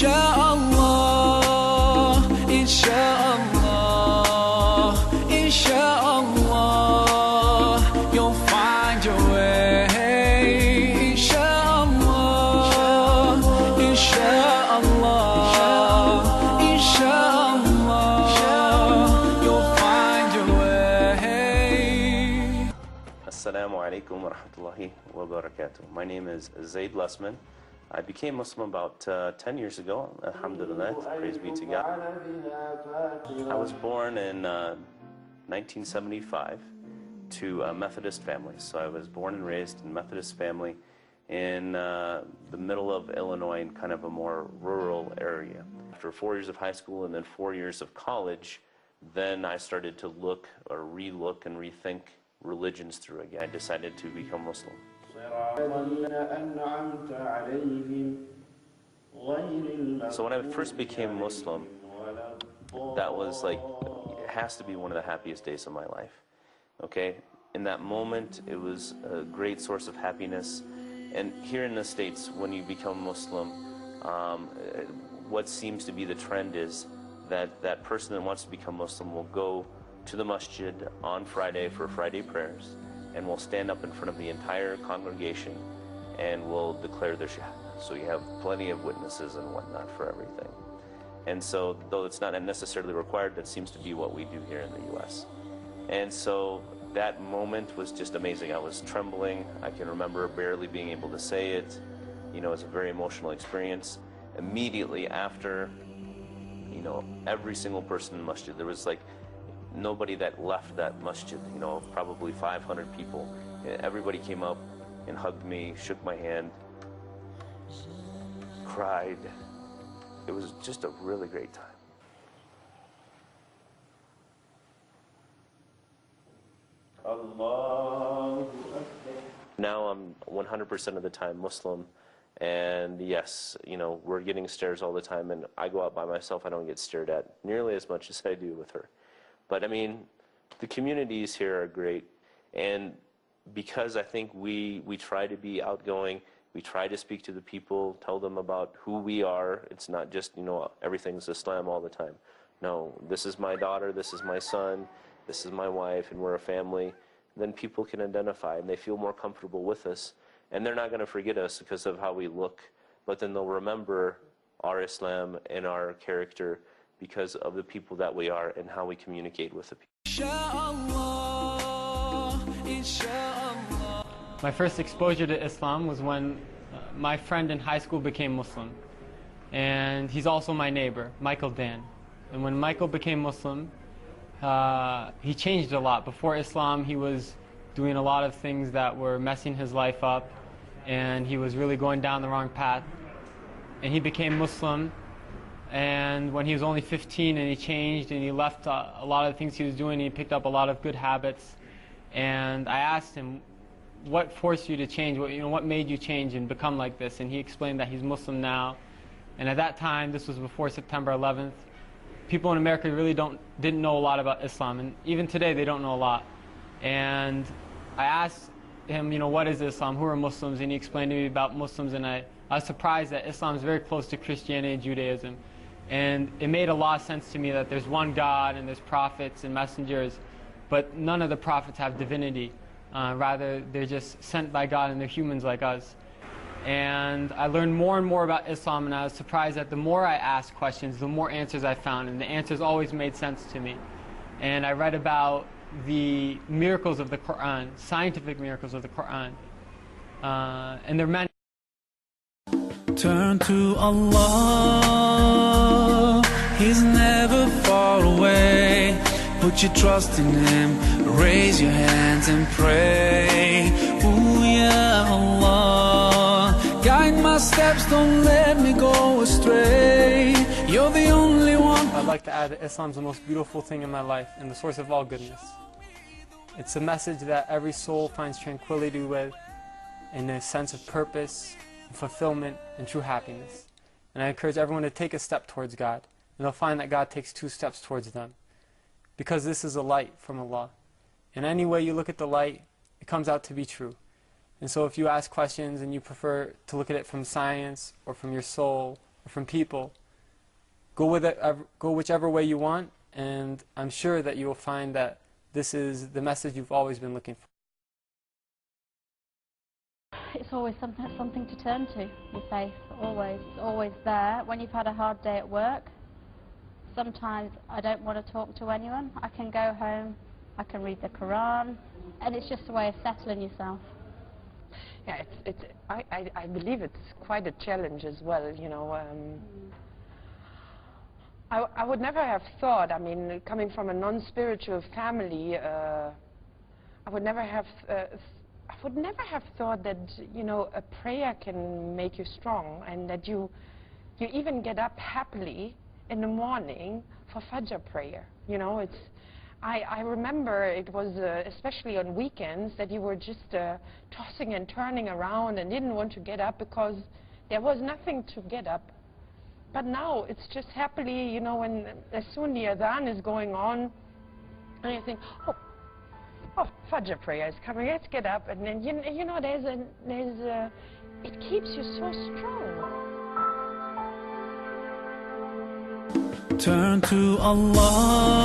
Inshallah, inshallah, inshallah, you'll find your way. Inshallah, inshallah, inshallah, you'll find your way. Assalamu alaikum wa rahmatullahi wa barakatuh. My name is Zaid Lusman. I became Muslim about 10 years ago, alhamdulillah, praise be to God. I was born in 1975 to a Methodist family. So I was born and raised in a Methodist family in the middle of Illinois, in kind of a more rural area. After 4 years of high school and then 4 years of college, then I started to look or relook and rethink religions through again. I decided to become Muslim. So when I first became Muslim, that was like, it has to be one of the happiest days of my life. Okay? In that moment, it was a great source of happiness. And here in the States, when you become Muslim, what seems to be the trend is that that person that wants to become Muslim will go to the masjid on Friday for Friday prayers, and will stand up in front of the entire congregation and will declare their shahada. So you have plenty of witnesses and whatnot for everything. And so, though it's not necessarily required, that seems to be what we do here in the U.S. And so that moment was just amazing. I was trembling. I can remember barely being able to say it. You know, it's a very emotional experience. Immediately after, you know, every single person in the masjid, there was like nobody that left that masjid, you know, probably 500 people. Everybody came up and hugged me, shook my hand, cried. It was just a really great time. Allah. Now I'm 100% of the time Muslim, and yes, you know, we're getting stares all the time, and I go out by myself, I don't get stared at nearly as much as I do with her. But I mean, the communities here are great, and because I think we try to be outgoing, we try to speak to the people, tell them about who we are. It's not just, you know, everything's Islam all the time. No, this is my daughter, this is my son, this is my wife, and we're a family. Then people can identify, and they feel more comfortable with us, and they're not going to forget us because of how we look, but then they'll remember our Islam and our character because of the people that we are and how we communicate with the people. My first exposure to Islam was when my friend in high school became Muslim. And he's also my neighbor, Michael Dan. And when Michael became Muslim, he changed a lot. Before Islam, he was doing a lot of things that were messing his life up, and he was really going down the wrong path. And he became Muslim. And when he was only 15, and he changed, and he left a lot of the things he was doing, he picked up a lot of good habits. And I asked him, what forced you to change? What made you change and become like this? And he explained that he's Muslim now. And at that time, this was before September 11th, people in America really didn't know a lot about Islam. And even today, they don't know a lot. And I asked him, what is Islam? Who are Muslims? And he explained to me about Muslims. And I was surprised that Islam is very close to Christianity and Judaism. And it made a lot of sense to me that there's one God and there's prophets and messengers, but none of the prophets have divinity. Rather, they're just sent by God, and they're humans like us. And I learned more and more about Islam, and I was surprised that the more I asked questions, the more answers I found, and the answers always made sense to me. And I read about the miracles of the Quran, scientific miracles of the Quran, and there are many. Turn to Allah, He's never far away. Put your trust in Him, raise your hands and pray. Ooh, ya Allah, guide my steps, don't let me go astray. You're the only one. I'd like to add that Islam is the most beautiful thing in my life and the source of all goodness. It's a message that every soul finds tranquility with, and a sense of purpose, fulfillment, and true happiness. And I encourage everyone to take a step towards God, and they'll find that God takes 2 steps towards them. Because this is a light from Allah. And any way you look at the light, it comes out to be true. And so if you ask questions and you prefer to look at it from science or from your soul or from people. Go whichever way you want, and I'm sure that you will find that this is the message you've always been looking for. It's always something to turn to, your faith, always. It's always there. When you've had a hard day at work, sometimes I don't want to talk to anyone. I can go home, I can read the Quran, and it's just a way of settling yourself. Yeah, I believe it's quite a challenge as well, you know. I would never have thought, I mean, coming from a non-spiritual family, I would never have thought that, you know, a prayer can make you strong, and that you even get up happily in the morning for Fajr prayer. You know, I remember it was especially on weekends that you were just tossing and turning around and didn't want to get up because there was nothing to get up. But now it's just happily, you know, when as soon the adhan is going on, and you think, oh, Fajr prayer is coming, let's get up, and then you know it keeps you so strong. Turn to Allah,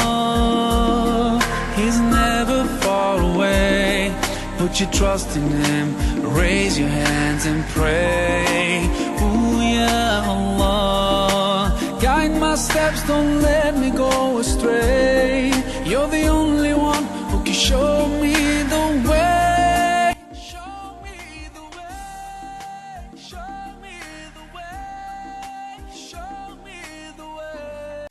He's never far away. Put your trust in Him, raise your hands and pray. Ooh, ya Allah, guide my steps, don't let me go astray. You're the only one who can show me the way. Show me the way, show me the way, show me the way.